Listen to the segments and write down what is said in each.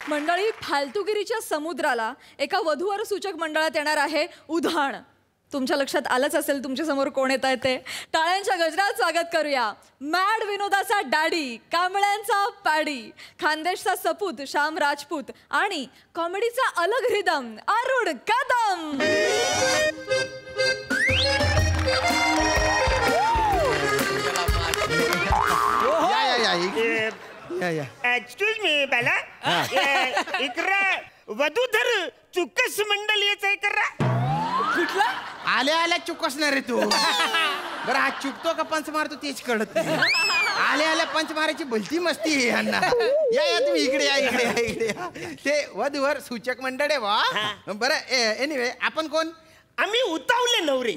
मंडळी, फालतुगिरीच्या समुद्राला एका वधूवर सूचक मंडळात येणार आहे उधाण. तुमच्या लक्षात आलंच असेल तुमच्या समोर कोण येत आहे ते. टाळ्यांच्या गजरात स्वागत करूया मॅड विनोदाचा डॅडी, कांबळ्यांचा पॅडी, खानदेशचा सपूत श्याम राजपूत आणि कॉमेडीचा अलग rhythm Arun Kadam. Excuse me Bala, इकडे वधूधर चुकस मंडळ यायचंय करा. कुठला आल्या आल्या चुकसणार रे तू. बरं हा चुकतो का पंच मारतो तेच कळत नाही. आल्या आल्या पंच मारायची भलती मस्ती आहे यांना. या तुम्ही इकडे या, इकडे या, इकडे या. ते वधूवर सूचक मंडळ आहे वा. बरं एनिवे आपण कोण? आम्ही उतावले नवरे.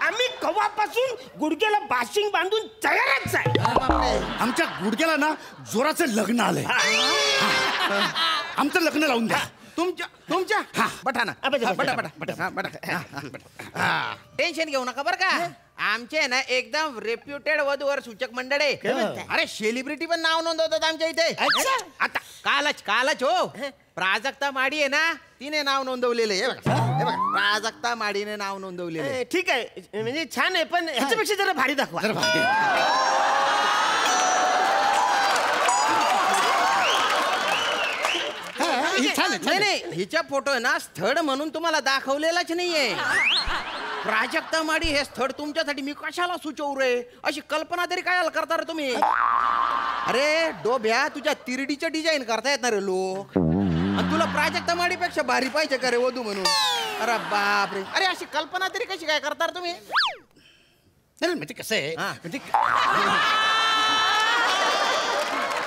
आम्ही कवापासून गुडघ्याला बाशिंग बांधून तयारच आहे. आमच्या गुडघ्याला ना जोराचं लग्न आलंय. आमचं लग्न लावून द्या. तुमच्या बटाना टेन्शन घेऊ नका बरं का. आमचे ना एकदम रेप्युटेड वधूवर सूचक मंडळ आहे. अरे सेलिब्रिटी पण नाव नोंदवतात आमच्या इथे. आता कालच हो प्राजक्ता माडी आहे ना, तिने नाव नोंदवलेलं आहे. हे बघा प्राजक्ता माडीने नाव नोंदवलेलं. ठीक आहे, म्हणजे छान आहे, पण ह्याच्यापेक्षा जरा भारी दाखवा. नाही, हिच्या फोटो आहे ना स्थळ म्हणून तुम्हाला दाखवलेलाच नाहीये. प्राजक्ता माडी हे स्थळ तुमच्यासाठी मी कशाला सुचवू रे, अशी कल्पना तरी काय करता रे तुम्ही. अरे डोब्या, तुझ्या तिरडीचं डिझाईन करता येत ना रे लोक. तुला प्राजक्ता माडीपेक्षा भारी पाहिजे का रे वधू म्हणून. अरे बापरे, अरे अशी कल्पना तरी कशी काय करता रे तुम्ही. नाही म्हणजे कसं आहे, म्हणजे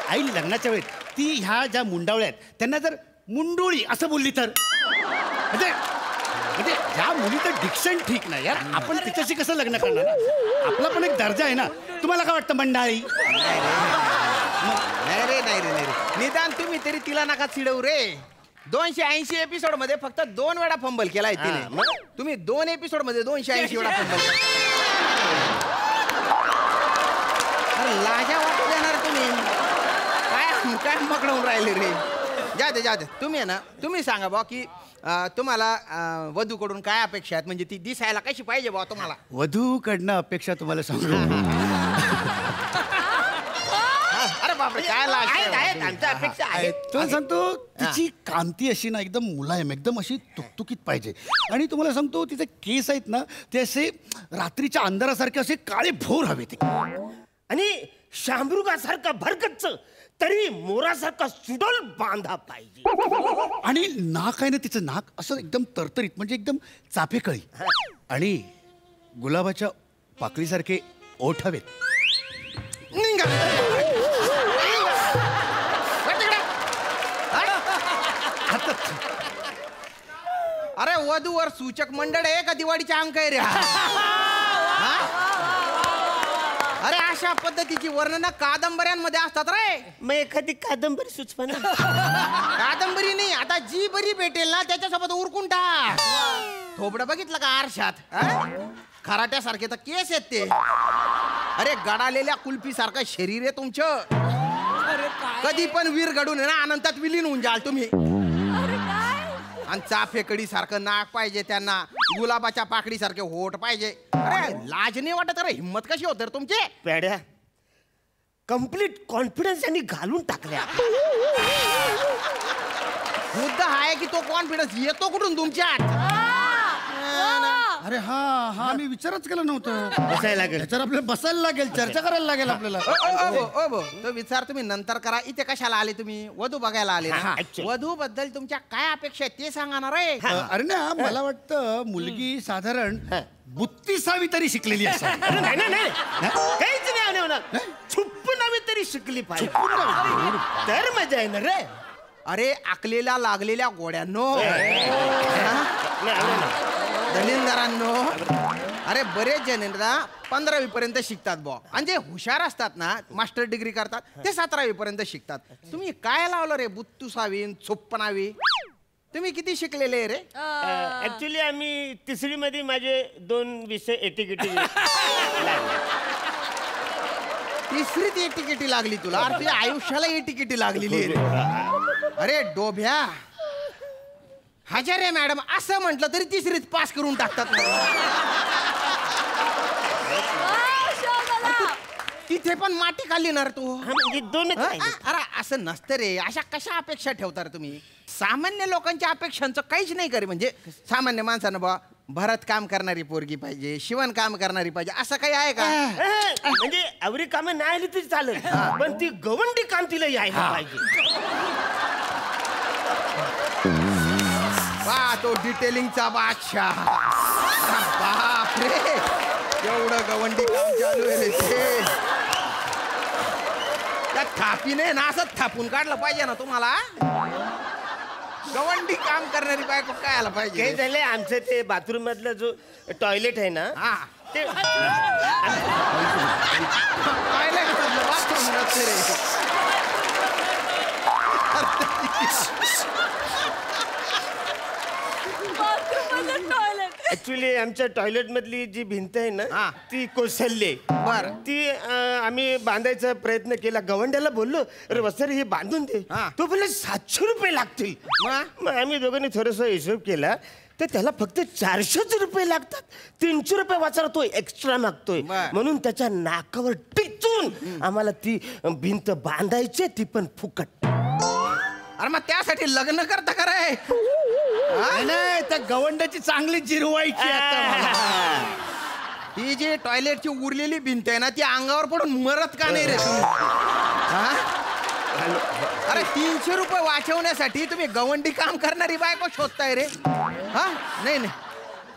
आई लग्नाच्या वेळेत ती ह्या ज्या मुंडावळ्या आहेत त्यांना जर मुंडोळी असं बोलली तर म्हणजे ह्या मुलीचं डिक्शन ठीक नाही यार. आपण तिच्याशी कसं लग्न करणार. आपला पण एक दर्जा आहे ना. तुम्हाला काय वाटतं मंडाळी? नाही रे, निदान तुम्ही तरी तिला नका चिडवू रे. 280 एपिसोड मध्ये फक्त 2 वेळा फंबल केलाय तिने. तुम्ही 2 एपिसोड मध्ये 280 वेळा फंबल. अरे लाजा वाटू देणार तुम्ही. काय पकडून राहिले रे. जा दे तुम्ही आहे ना, तुम्ही सांगा बा की तुम्हाला वधूकडून काय अपेक्षा आहेत, म्हणजे ती दिसायला कशी पाहिजे बा तुम्हाला. वधूकडनं अपेक्षा तुम्हाला सांगू. अरे बापरे, काय आमच्या अपेक्षा आहेत. तुला सांगतो तिची कांती अशी ना एकदम मुलायम, एकदम अशी तुकतुकीत पाहिजे. आणि तुम्हाला सांगतो तिचे केस आहेत ना ते असे रात्रीच्या अंधारासारखे असे काळे भोर हवे ते. आणि शामरुगासारखा भरकच्च तरी मोरासारखा सुडल बांधा पाहिजे. आणि नाक आहे ना तिचं नाक असं एकदम तरतरीत, म्हणजे एकदम चाफेकळी. आणि गुलाबाच्या पाकळीसारखे ओठ हवेत. अरे वधूवर सूचक मंडळ आहे का दिवाळीच्या अंक आहे रे. अरे अशा पद्धतीची वर्णन कादंबऱ्यांमध्ये असतात रे. मग एखादी कादंबरी सुचवा ना. कादंबरी नाही, आता जी बरी भेटेल ना त्याच्यासोबत उरकून टाक. थोबडं बघितलं का आरशात, खराट्यासारखे तर केस आहेत ते. अरे गडालेल्या कुल्फी सारखं शरीर आहे तुमचं. कधी पण वीर घडून आहे ना अनंतात विलीन होऊन जाल तुम्ही. आणि चाफेकडी सारखं नाक पाहिजे त्यांना, गुलाबाच्या पाकडी सारखे होठ पाहिजे. अरे लाज नाही वाटत. अरे हिम्मत कशी होत तुमची. पेड्या कम्प्लीट कॉन्फिडन्स यांनी घालून टाकल्या. मुद्दा हा आहे की तो कॉन्फिडन्स येतो कुठून तुमच्यात. अरे हा मी विचारच केला नव्हतं. बसायला लागेल, त्याच्यावर आपल्याला बसायला लागेल, चर्चा करायला लागेल आपल्याला. तो विचार तुम्ही नंतर करा. इथे कशाला आले तुम्ही? वधू बघायला आले ना. वधू बद्दल तुमच्या काय अपेक्षा आहेत ते सांगा ना रे. अरे ना मला वाटतं मुलगी साधारण 32वी तरी शिकलेली असावी. नाही काहीच नाही होणार. 56वी तरी शिकली पाहिजे तर मजा आहे ना रे. अरे आकलेल्या लागलेल्या गोड्यांनो, दलिंदरांनो, अरे बरेच जण ना 15वी पर्यंत शिकतात बुवा. आणि जे हुशार असतात ना मास्टर डिग्री करतात ते 17वी पर्यंत शिकतात. तुम्ही काय लावलं रे 32वी 56वी? तुम्ही किती शिकलेले रे? ऍक्च्युली आम्ही 3री मध्ये माझे 2 विषय एटीकेटी. तिसरीच ही तिकिटी लागली तुला. अरे तुझ्या आयुष्याला ही तिकिटी लागलेली आहे रे. अरे डोभ्या, हजारे मॅडम असं म्हटलं तरी तिसरीत पास करून टाकतात. तिथे पण माती खाल्ली ना रे तू. म्हणजे दोनच हं? राहिले. अरे असं नसतं रे. अशा कशा अपेक्षा ठेवता रे तुम्ही? सामान्य लोकांच्या अपेक्षांचं काहीच नाही करे. म्हणजे सामान्य माणसानं बा भरत काम करणारी पोरगी पाहिजे, शिवण काम करणारी पाहिजे, असं काही आहे का? म्हणजे आवरी कामं नाही आली तरी चालेल, पण ती गवंडी काम तिला यायला पाहिजे. वा तो डिटेलिंगचा बादशाह. बाप रे, एवढं गवंडी काम चालू आहे रे ते. त्या थापीने ना असं थापून काढलं पाहिजे ना तुम्हाला. गवंडी काम करणारी बायको काय आला पाहिजे. काय झालंय, आमचं ते बाथरूम मधलं जो टॉयलेट आहे ना हा ते टॉयलेट मधलं बाथरूम नसतं रे. ऍक्च्युली आमच्या टॉयलेट मधली जी भिंत आहे ना हा. ती कोसळली. बरं. ती आम्ही बांधायचा प्रयत्न केला. गवंड्याला बोललो, अरे वसर हे बांधून दे. हा. तो बोलला 700 रुपये लागतील. मग? मग आम्ही दोघांनी थोडासा हिशोब केला तर त्याला फक्त 400 रुपये लागतात. 300 रुपये वाचायला तो एक्स्ट्रा मागतोय. बरं. म्हणून त्याच्या नाकावर टिचून आम्हाला ती भिंत बांधायची, ती पण फुकट. अरे मग त्यासाठी लग्न करता का रे? नाही त्या गवंडाची चांगली जिरवायची आता मला. ही जी टॉयलेटची उरलेली भिंत आहे ना ती अंगावर पडून मरत का नाही रे तुम्ही? हा? अरे 300 रुपये वाचवण्यासाठी तुम्ही गवंडी काम करणारी बायको शोधताय रे. हा नाही नाही,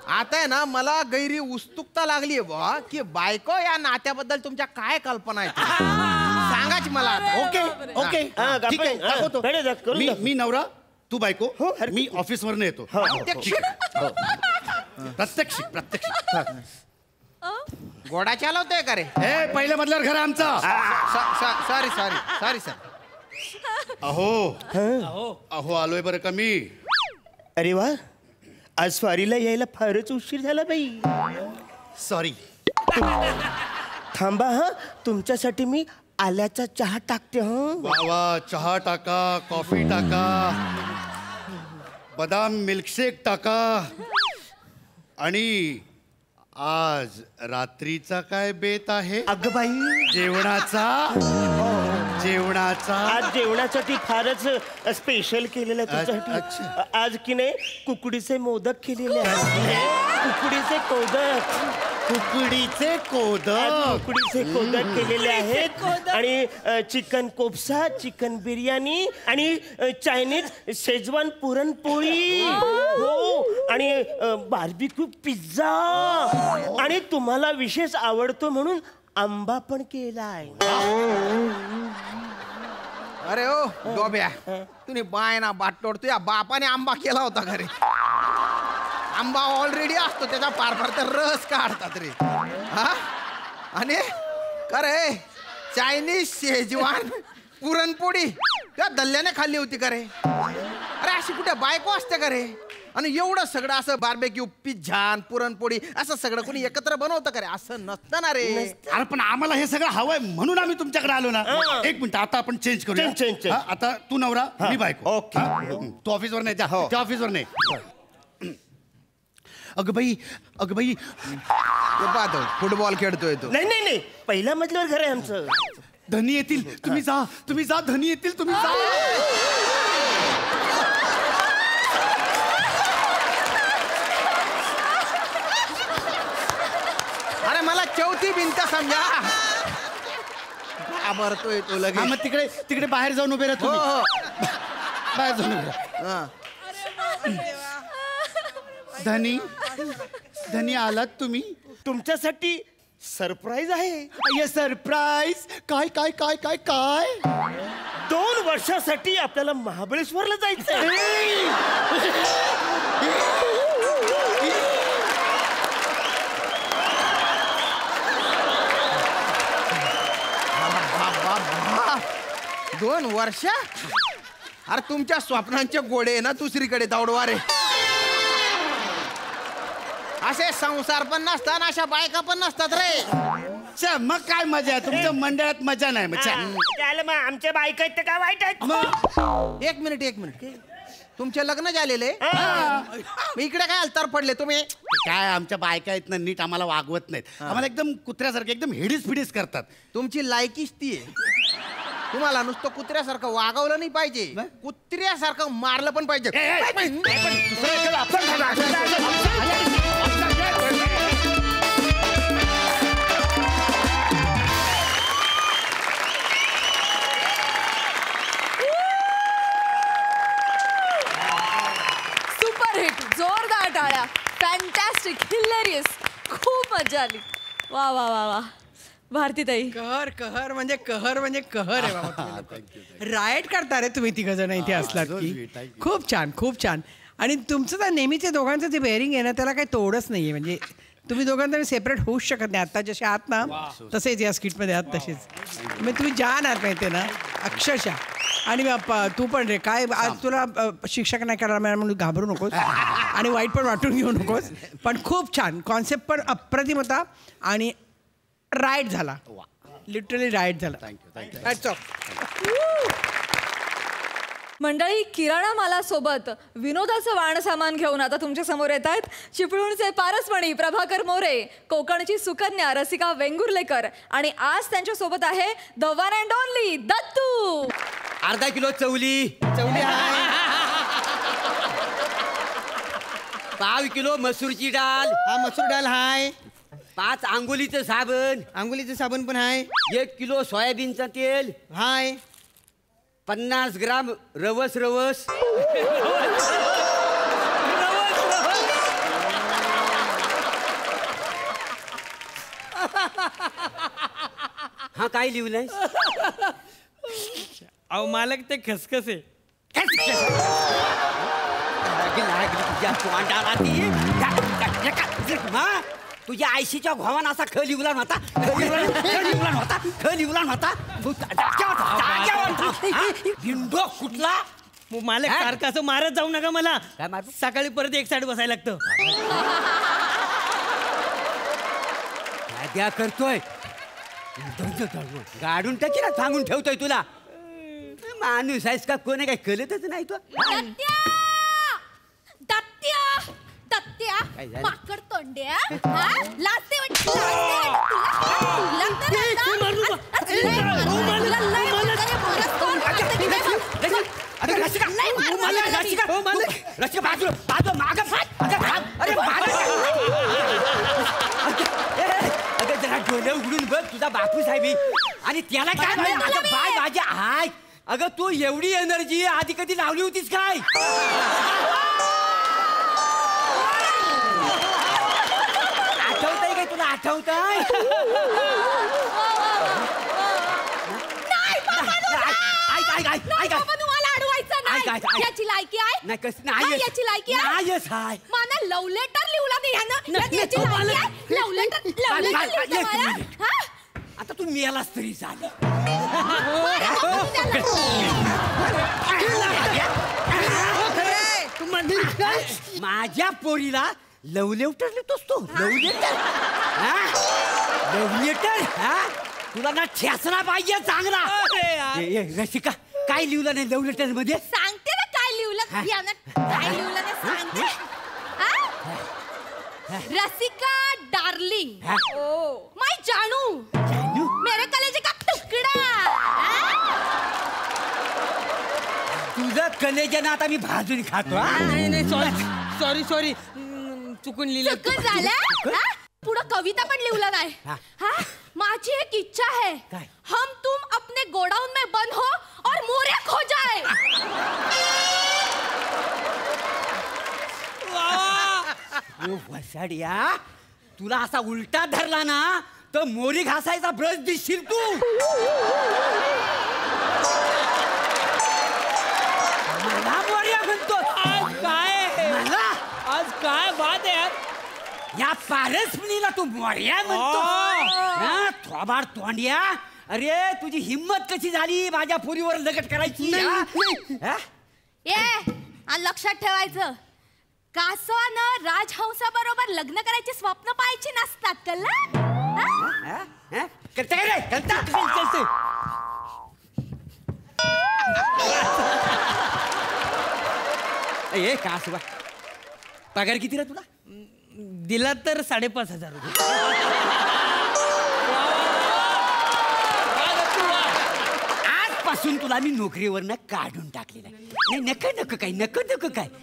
आता आहे ना मला गैरी उत्सुकता लागली आहे बा की बायको या नात्याबद्दल तुमच्या काय कल्पना आहेत सांगाच मला आता. ओके ओके हा, ठीक आहे, आपण- हा, दाखवतो. बरं, करून मी दाखव. मी नवरा, तू बायको. हो, हरकत मी ऑफिसवरनं येतो. प्रत्यक्ष प्रत्यक्ष प्रत्यक्ष. घोडा चालवतोय का रे? ए पहिल्या मधल्यावर घर आमचा. Sorry sorry sorry sir. अहो अहो आलोय बरं का मी. अरे वा, आज स्वारीला यायला फारच उशीर झाला बाई. सॉरी. थांबा हा, तुमच्यासाठी मी आल्याचा चहा टाकते. हा वा वा, चहा टाका, कॉफी टाका, बदाम मिल्कशेक टाका. आणि आज रात्रीचा काय बेत आहे? अगं बाई, जेवणाचा. जेवणाचा आज जेवणासाठी फारच स्पेशल केलेलं आहे तुझ्यासाठी. अच्छा. आज की नाही कुकडीचे मोदक केलेले आहेत. कुकडीचे मोदक, कुकडीचे कोदक. कुकडीचे मोदक केलेले आहेत. आणि चिकन कोपसा, चिकन बिर्याणी आणि चायनीज शेजवान पुरणपोळी. हो, आणि बार्बिक्यू पिझ्झा. आणि तुम्हाला विशेष आवडतो म्हणून आंबा पण केलाय. अरे ओ डोब्या, तुम्ही बाय ना बाट तोडतो. या बापाने आंबा केला होता घरी. आंबा ऑलरेडी असतो, त्याचा फार फार तर रस काढतात रे. हा आणि का रे चायनीज शेजवान पुरणपोळी त्या दल्ल्याने खाल्ली होती का रे? अरे अशी कुठे बायको असते का रे? आणि एवढं सगळं असं बार्बेक्यू, पिझ्झा, पुरणपोळी असं सगळं कोणी एकत्र बनवतं का रे? असं नसतं ना रे. अरे पण आम्हाला हे सगळं हवंय म्हणून आम्ही तुमच्याकडे आलो ना. एक मिनिट, आता आपण चेंज करूया. चेंज. हा, आता तू नवरा, मी बायको. ओके. हा? तू ऑफिसवर नाही जा. त्या ऑफिसवर नाही. अगं बाई तो पाहतो फुटबॉल खेळतोय तो. नाही नाही नाही, पहिल्या मजल्यावर घर आहे आमचं. धनी येतील, तुम्ही जा धनी येतील, तुम्ही जा. अरे मला चौथी भिंत समजा. घाबरतोय तो हा, लगेच. मग तिकडे बाहेर जाऊन उभे राहा हो तुम्ही. हो. बाहेर जाऊन उभे राहा. हा. धनी आलात तुम्ही? तुमच्यासाठी सरप्राईज आहे. ये सरप्राईज. काय काय काय काय काय? 2 वर्षासाठी आपल्याला महाबळेश्वरला जायचंय. बाबा 2 वर्ष? अरे तुमच्या स्वप्नांचे गोडे ना दुसरीकडे दौडवा रे. असे संसार पण नसतात, अशा बायका पण नसतात रे. अच्छा मग काय मजा आहे तुमच्या मंडळात मजा नाही मग त्याला मग आमच्या बायका आहेत तर काय वाईट आहेत मग एक मिनिट तुमचे लग्न झालेले इकडे काय अलतार पडले तुम्ही? काय आमच्या बायका आहेत ना नीट आम्हाला वागवत नाहीत आम्हाला एकदम कुत्र्यासारखे एकदम हिडीस फिडीस करतात. तुमची लायकीच ती आहे. तुम्हाला नुसतं कुत्र्यासारखं वागवलं नाही पाहिजे, कुत्र्यासारखं मारलं पण पाहिजे. सुपर हिट, जोरदार टाळ्या, फॅन्टॅस्टिक, हिलेरियस, खूप मजा आली. वा वा वा वा. भारतीताई, कहर म्हणजे कहर आहे बाबा. राईट करता रे तुम्ही तिघ जण इथे असलात की. खूप छान खूप छान. आणि तुमचं तर नेहमीचे दोघांचं जे बेअरिंग आहे ना त्याला काही तोडच नाहीये. म्हणजे तुम्ही दोघांना सेपरेट होऊच शकत नाही. आता जसे आहात ना तसेच या स्किटमध्ये आहात तसेच. म्हणजे तुम्ही जाणार माहिती ना अक्षरशः. आणि तू पण रे काय आज तुला शिक्षक नाही करायला मिळाला म्हणून घाबरू नकोस आणि वाईट पण वाटून घेऊ नकोस. पण खूप छान कॉन्सेप्ट पण अप्रतिम होता आणि राईट झाला. लिटरली राईट झाला. थँक्यू. मंडळी, किराणा मालासोबत विनोदाचं वाण सामान घेऊन आता तुमच्या समोर येत आहेत चिपळूणचे पारसमणी प्रभाकर मोरे, कोकणची सुकन्या रसिका वेंगुर्लेकर आणि आज त्यांच्या सोबत आहे the one and only Dattu. अर्धा किलो चवली पाव किलो मसूरची डाळ. हा मसूर डाळ हाय. 5 अंघोलीचं साबण. आंघोळीचं साबण पण हाय. 1 किलो सोयाबीनचं तेल. हाय. 50 ग्राम रवस. हा काय लिहिलंय? अहो मालक ते खसखस आहे. तुझ्या आयशीच्या घोवान असा ख लिवला नव्हता. भिंडो कुठला मालक सारखं असं मारत जाऊ नका मला. काय मारू? सकाळी परत एक साईड बसायला लागतं. द्या करतोय गाडून टाकी ना सांगून ठेवतोय तुला. माणूस आहेस का कोण काय कळतच नाही तो. माकड तोंड्या लाजते जरा डोळे उघडून बघ तुझा बापू साहेब आणि त्याला काय बाय माझ्या हाय. अगं तू एवढी एनर्जी आधी कधी लावली होतीस काय? आठवतंय काय तुला? आठवतंय? याची लायकी आहे नाही कसं नाही याची लायकी आहे. मला लव्ह लेटर लिहला नाही ह्यानं. याची लायकी आहे. Love letter. आता तू मेलास तरी झाली. माझ्या पोरीला लव्ह लेटर लिहितोस तू? Love letter? Love letter? तुला ना ठेसला पाहिजे चांगला. रसिका काय लिहिलं नाही लव्ह लेटर मध्ये? सांगते ना काय लिहिलं यानं. काय लिहिलं नाही सांगते. रसिका डार्लिंग माय जानू मेरे कलेजे का तुकडा. तुझं कलेजन आता मी भाजून खातो. नाही सॉरी चुकून लिहिलं. चुकून झालं. पुढं कविता पण लिहिलं नाही. माझी एक इच्छा है काय? हम तुम अपने गोडाउन में बंद हो और मोरे खो जाए. वसाड्या तुला असा उलटा धरला ना तर मोरी घासायचा ब्रश दिसशील तू. मला मोर्या म्हणतो. आज काय मला आज काय बात आहे यार. या पारसमणीला तू मोर्या म्हणतो. थोबाड तोंड्या. अरे तुझी हिम्मत कशी झाली माझ्या पोरीवर लगट करायची? लक्षात ठेवायचं कासवानं राजहंसाबरोबर लग्न करायचे स्वप्न पाहायचे नसतात कळलं. करता काय रे करता ए का सुबा पगार किती रे तुला दिला तर 5,500 रुपये. आजपासून तुला मी नोकरीवरनं काढून टाकलेलं आहे. नाही नको काय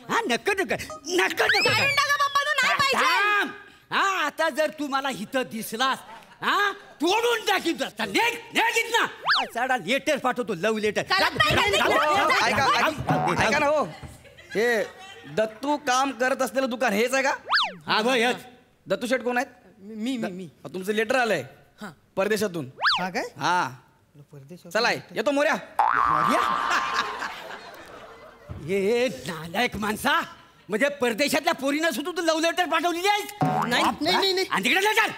हा नको काढून टाका पप्पांनो, नाही पाहिजे. थांब. हा आता जर तू मला इथं दिसलास हा तोडून टाकीन तुला. नेट ना साडा लेटर पाठवतो लव लेटर. चालत नाही, ऐका ना हो, हे दत्तू काम करत असलेलं दुकान हेच आहे का? हा भाई दत्तू शेठ कोण आहेत? मी तुमचं लेटर आलंय परदेशातून. हा काय हा चला येतो मोर्या. हे नालायक माणसा म्हणजे परदेशातल्या पोरीनं सुद्धा तू लव लेटर पाठवलेली आहेस. नाही. आणि तिकडे लेटर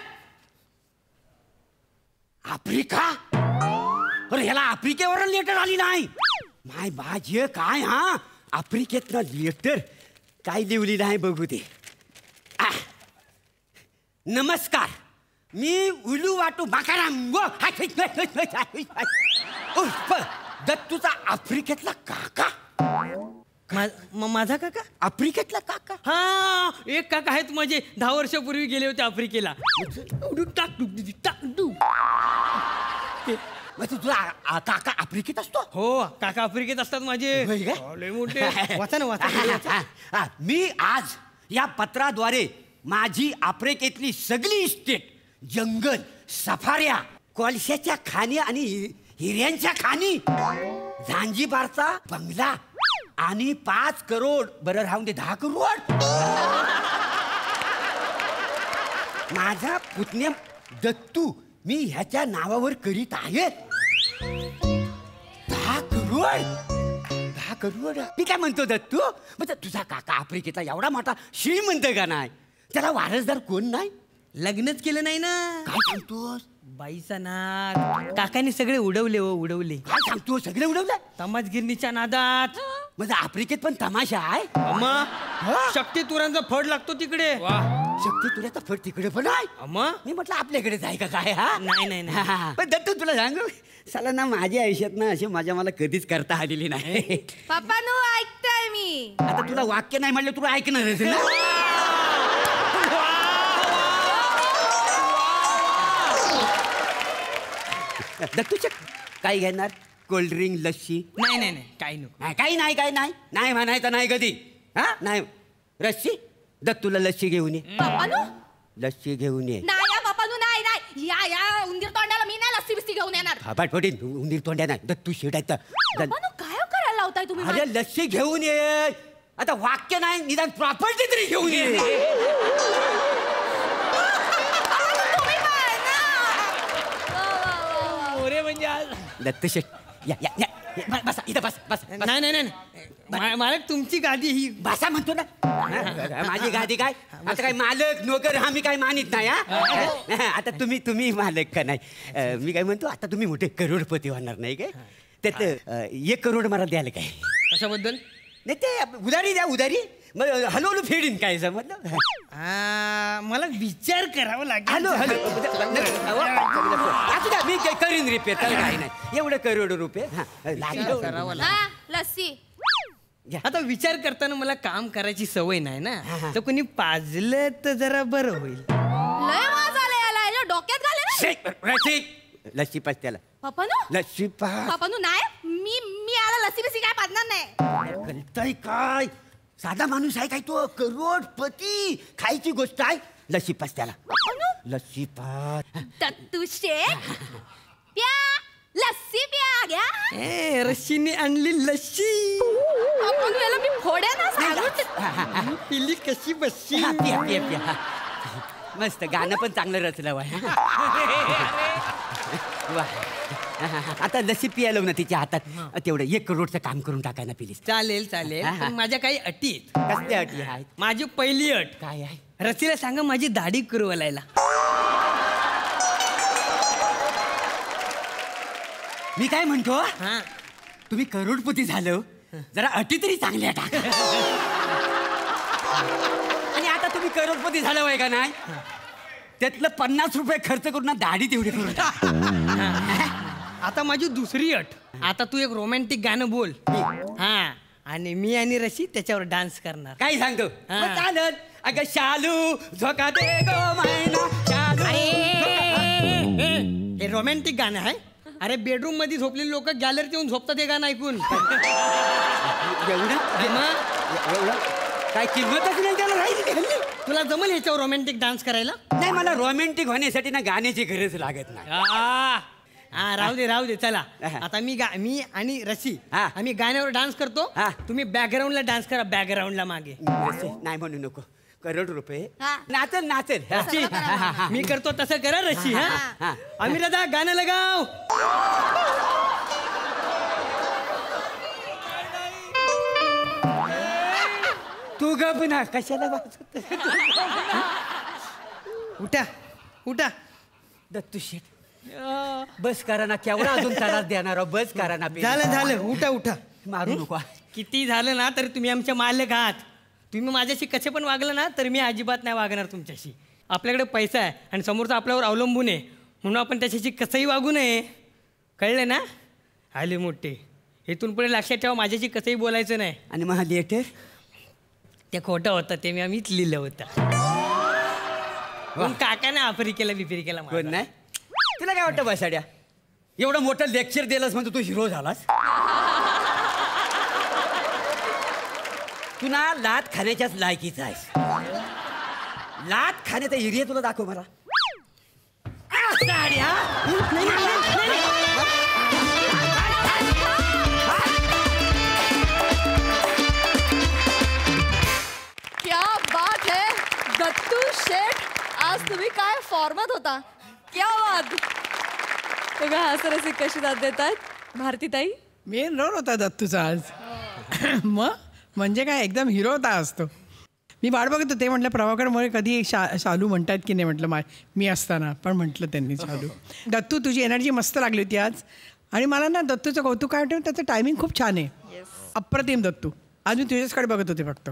आफ्रिका. अरे ह्याला आफ्रिकेवर लेटर आली नाही. माय बाजे काय हा आफ्रिकेतलं लेटर काय लिहिली नाही बघू दे. नमस्कार मी उलू वाटू माकाराम उर्फ दत्तूचा आफ्रिकेतला काका. माझा काका आफ्रिकेतला काका. हा एक काका आहेत माझे 10 वर्षापूर्वी गेले होते आफ्रिकेला. मग तुझा काका आफ्रिकेत असतो. हो काका आफ्रिकेत असतात माझे. होय का? लय मोठे. वाचा ना वाचा. मी आज या पत्राद्वारे माझी आफ्रिकेतली सगळी इस्टेट जंगल सफाऱ्या कोळशाच्या खाणी आणि हिऱ्यांच्या खाणी झांजीबारचा बंगला आणि 5 करोड बरं राहून दे 10 करोड माझा पुतण्या दत्तू मी ह्याच्या नावावर करीत आहे. 10 करोड. मी काय म्हणतो दत्तू म्हणजे तुझा काका आफ्रिकेचा एवढा मोठा श्रीमंत का नाही त्याला वारसदार कोण नाही. लग्नच केलं नाही ना. काय सांगतोस बाईचा नाद काकाने सगळे उडवले हो उडवले. काय सांगतो सगळे उडवलं. तमाशगिरणीच्या नादात म्हणजे आफ्रिकेत पण तमाशा आहे. अम्मा शक्ती तुरांचा फड लागतो तिकडे. शक्ती तुला फळ तिकडे पण आहे. अम्मा मी म्हटलं आपल्याकडेच आहे का काय. हा नाही. पण दत्तू तुला सांगू साला ना माझ्या आयुष्यात ना अशी माझ्या मला कधीच करता आलेली नाही. पप्पांनो ऐकताय मी. आता तुला वाक्य नाही म्हणलं तुला ऐकणारच ना. दत्तूच्या काय घेणार कोल्ड्रिंक लस्सी. नाही काही नको. काही नाही म्हणायचं नाही कधी. हा नाही लस्सी दत्तूला लस्सी घेऊन ये. पप्पांनो लस्सी घेऊन ये. नाही या पप्पांनो नाही. या उंदीर तोंडाला मी नाही लस्सी बिस्सी घेऊन येणार. फापाट फोडी उंदीर तोंड्या नाही दत्तू शेडायचं. पप्पांनो काय करायला लावताय तुम्ही अरे लस्सी घेऊन ये. आता वाक्य नाही निदान प्रॉपर्टी तरी घेऊन ये. तुम्ही काय ना. ओरे म्हणजे दत्तू शेट या बसा इथं बस. नाही मालक तुमची गादी ही भाषा म्हणतो ना. माझी गादी काय आता काय मालक नोकर हा मी काय मानित नाही. हा आता तुम्ही मालक का नाही. मी काय म्हणतो आता तुम्ही मोठे करोडपती होणार नाही काय त्यात 1 करोड मला द्याल काय. कशाबद्दल. नाही ते उधारी द्या उधारी मग हलवलो फेडीन काय समजलं. मला विचार करावा लागेल. आता मी काय करीन रिपेअर तर काही नाही एवढं करोड रुपये. हा लस्सी. आता विचार करताना मला काम करायची सवय नाही ना तर कोणी पाजलं तर जरा बरं होईल. लय वाज आला याला डोक्यात घाले ना. लस्सी पाच त्याला पप्पांनो लस्सी पाच. पप्पांनो नाही मी याला लस्सी बिस्सी काय पाजणार नाही. कळतंय काय साधा माणूस आहे काय तो करोडपती खायची गोष्ट आहे. लस्सी पाच त्याला लस्सी पाच. दत्तू शेठ प्या लस्सी प्या घ्या. रशीने आणली लस्सी. पप्पांनो याला मी फोड्या ना सांगून. पिली कशी बसशी. पिया मस्त गाणं पण चांगलं रचलं वा. आता लस्सी पियालो ना तिच्या हातात तेवढं 1 करोडचं काम करून टाकायला प्लीज. चालेल पण माझ्या काही अटी आहेत. कसल्या अटी आहेत. माझी पहिली अट काय आहे. रसीला सांगा माझी दाढी कुरवलायला. मी काय म्हणतो हा तुम्ही करोडपती झालो जरा अटी तरी चांगल्या टाका. आणि आता तुम्ही करोडपती झालं आहे का नाही त्यातलं 50 रुपये खर्च करून ना दाढी तेवढी करून टाक. आता माझी दुसरी अट. आता तू एक रोमॅन्टिक गाणं बोल. हा आणि मी आणि रशी त्याच्यावर डान्स करणार. काय सांगतो हा. मग चालत. अगं शालू झोका दे गो मैना शालू. हे रोमॅन्टिक गाणं आहे. अरे बेडरूम मध्ये झोपलेली लोक गॅलरीत येऊन झोपतात हे गाणं ऐकून. एवढं काय किंमतच नाही त्याला राहिली. तुला जमल ह्याच्यावर रोमॅन्टिक डान्स करायला? नाही मला रोमॅन्टिक होण्यासाठी ना गाण्याची गरज लागत नाही. हा राहू दे चला. आता मी आणि रशी हा. आम्ही गाण्यावर डान्स करतो. हा. तुम्ही बॅकग्राऊंडला डान्स करा. बॅकग्राऊंडला मागे. नाही म्हणू नको. करोड रुपये नाचल नाचल. रशी मी करतो तसं करा रशी. हा आम्ही दादा गाणं लगाव. तू गप ना कशाला वाजवत? उठा दत्तू शेठ बस करा ना. केवढा अजून त्रास देणार आहो. बस करा ना. झालं उठा मारू नको. किती झालं ना तरी तुम्ही आमच्या मालक आहात. तुम्ही माझ्याशी कसे पण वागलं ना तर मी अजिबात नाही वागणार तुमच्याशी. आपल्याकडे पैसा आहे आणि समोरचा आपल्यावर अवलंबून आहे म्हणून आपण त्याच्याशी कसंही वागू नये. कळलं ना? आले मोठे. इथून पुढे लक्षात ठेवा माझ्याशी कसंही बोलायचं नाही. आणि मग लेटर ते खोटं होतं. ते मी आम्हीच लिहिलं होतं. पण काकाने आफ्रिकेला बिफ्रिकेला कोण नाही. तुला काय वाटतं बसाड्या एवढं मोठं लेक्चर दिलंस म्हणजे तू हिरो झालास. तू ना लात खाण्याच्याच लायकीचा आहेस. लात खाण्याचा एरिया तुला दाखव मला. क्या बात है दत्तू शेठ. आज तुम्ही काय फॉर्मात होता. क्या बात. बघा हास्यरसिक कशी दाद देतात भारतीताई. मेन रोल होता दत्तूचा आज. मग म्हणजे काय एकदम हिरो होता असतो. मी वाट बघत होते. म्हटलं प्रभाकरमुळे कधी शालू म्हणतात की नाही. म्हटलं मी असताना पण म्हटलं त्यांनी शालू. दत्तू तुझी एनर्जी मस्त लागली होती आज. आणि मला ना दत्तूचं कौतुक काय वाटतं त्याचं टायमिंग खूप छान आहे. अप्रतिम दत्तू. आज मी तुझ्याचकडे बघत होते फक्त.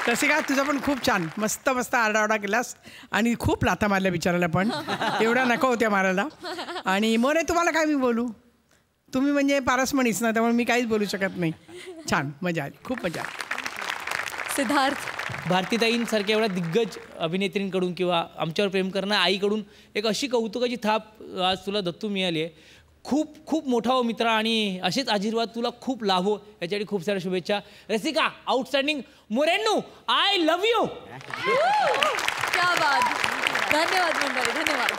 तसे काय तुझं पण खूप छान मस्त मस्त आरडाओरडा केलास आणि खूप लाथा मारल्या बिचारायला पण. एवढ्या नको होत्या मारायला. आणि मोरे तुम्हाला काय मी बोलू. तुम्ही म्हणजे पारसमणीच ना त्यामुळे मी काहीच बोलू शकत नाही. छान मजा आली. खूप मजा आली. सिद्धार्थ भारतीताईंसारख्या एवढ्या दिग्गज अभिनेत्रींकडून किंवा आमच्यावर प्रेम करणाऱ्या आईकडून एक अशी कौतुकाची थाप आज तुला दत्तू मिळाली आहे. खूप खूप मोठा हो मित्रा आणि असेच आशीर्वाद तुला खूप लाभो याच्यासाठी खूप साऱ्या शुभेच्छा. रसिका आउटस्टँडिंग. मोरेन्नू आय लव्ह यू. क्या बात. धन्यवाद मंडळी. धन्यवाद.